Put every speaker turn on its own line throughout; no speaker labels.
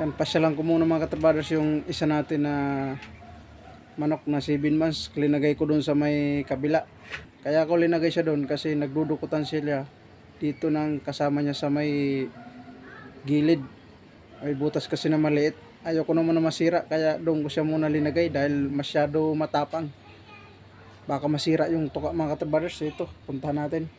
Yan, pasyalan ko muna mga katrabaders yung isa natin na manok na 7 months. Linagay ko doon sa may kabila. Kaya ako linagay siya doon kasi nagdudukutan sila dito ng kasama niya sa may gilid. May butas kasi na maliit. Ayoko naman na masira kaya doon ko siya muna linagay dahil masyado matapang. Baka masira yung tuka mga katrabaders. Ito, puntahan natin.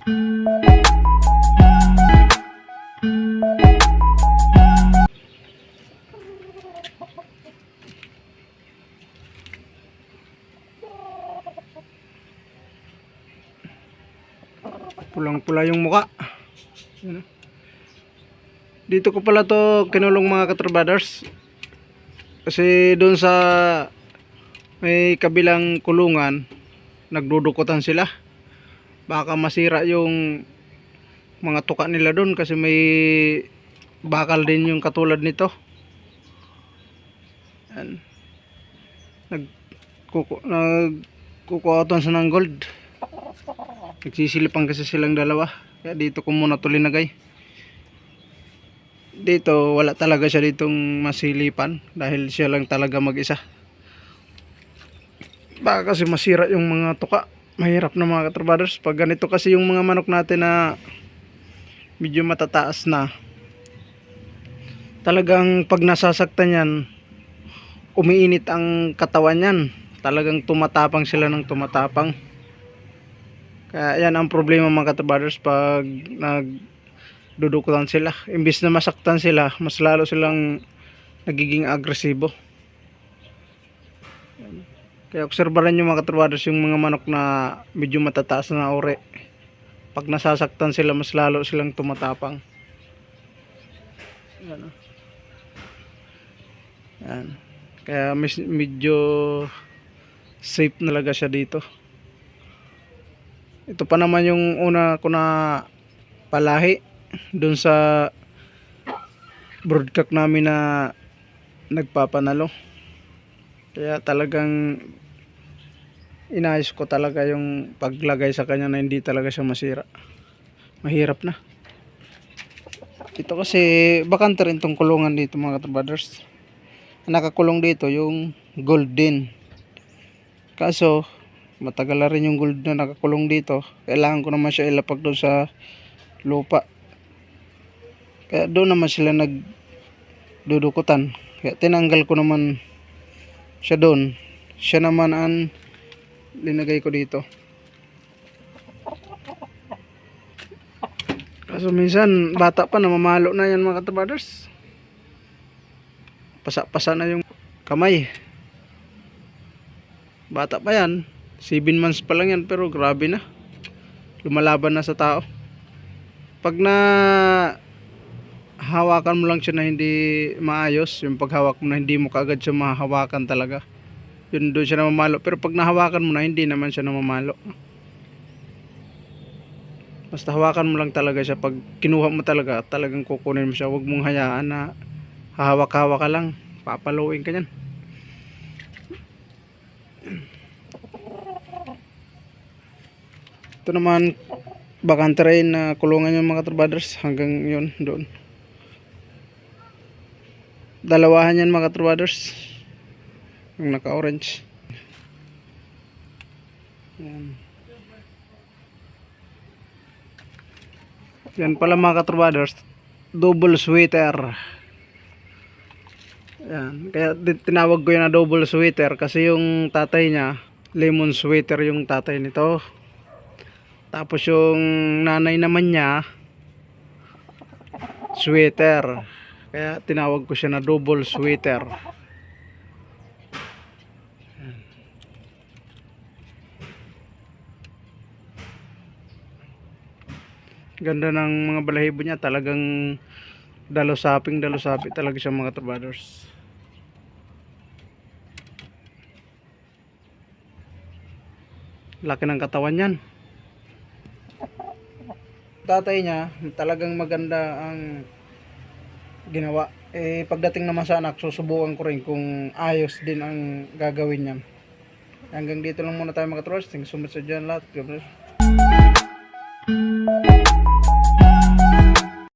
Pulang-pula yung muka. Dito ko pala to kinulong mga katrabaders. Kasi doon sa may kabilang kulungan nagdudukutan sila. Baka masira yung mga tuka nila doon kasi may bakal din yung katulad nito. Yan. Nagkukuha sa ng gold. Nagsisilipan kasi silang dalawa. Kaya dito ko muna ito linagay. Dito wala talaga siya ditong masilipan dahil siya lang talaga mag-isa. Baka kasi masira yung mga tuka. Mahirap na mga katrabaders. Pag ganito kasi yung mga manok natin na medyo matataas na, talagang pag nasasaktan yan, umiinit ang katawan yan. Talagang tumatapang sila ng tumatapang. Kaya yan ang problema mga katrabaders pag nagdudukutan sila. Imbis na masaktan sila, mas lalo silang nagiging agresibo. Kaya obserbahan nyo mga katrabaders yung mga manok na medyo matataas na ore. Pag nasasaktan sila, mas lalo silang tumatapang. Yan. Yan. Kaya medyo safe talaga siya dito. Ito pa naman yung una ko na palahi dun sa broodcock namin na nagpapanalo. Kaya talagang inayos ko talaga yung paglagay sa kanya na hindi talaga siya masira. Mahirap na. Ito kasi bakante rin tong kulungan dito mga katrabaders. Nakakulong dito yung golden. Kaso matagal na rin yung gold na nakakulong dito. Kailangan ko naman siya ilapag doon sa lupa. Kaya doon naman sila nagdudukutan. Kaya tinanggal ko naman siya doon. Siya naman ang linagay ko dito. Kaso minsan bata pa, namamalo na yan mga katrabaders. Pasa-pasa na yung kamay. Bata pa yan, 7 months pa lang yan, pero grabe na, lumalaban na sa tao. Pag na hawakan mo lang siya na hindi maayos, yung paghawak mo na hindi mo kaagad siya mahawakan talaga, yun doon siya namamalo. Pero pag nahawakan mo na, hindi naman siya namamalo. Basta hawakan mo lang talaga siya. Pag kinuha mo talaga, talagang kukunin mo siya. Huwag mong hayaan na hahawak-hawak ka lang, papaluin ka yan. Ito naman bakante rin na kulungan yung mga katrabaders. Hanggang yun doon. Dalawahan yan mga katrabaders, yung naka orange. Yan. Yan pala mga katrabaders, double sweater. Yan. Kaya tinawag ko yun na double sweater kasi yung tatay niya lemon sweater yung tatay nito. Tapos yung nanay naman niya sweater. Kaya tinawag ko siya na double sweater. Ganda ng mga balahibo niya. Talagang dalusapi talaga siya mga katrabaders. Laki ng katawan yan. Tatay niya talagang maganda ang ginawa. Pagdating naman sa anak, susubukan ko rin kung ayos din ang gagawin niya. Hanggang dito lang muna tayo mga katrabaders. Thank you so much sa dyan lahat. God bless.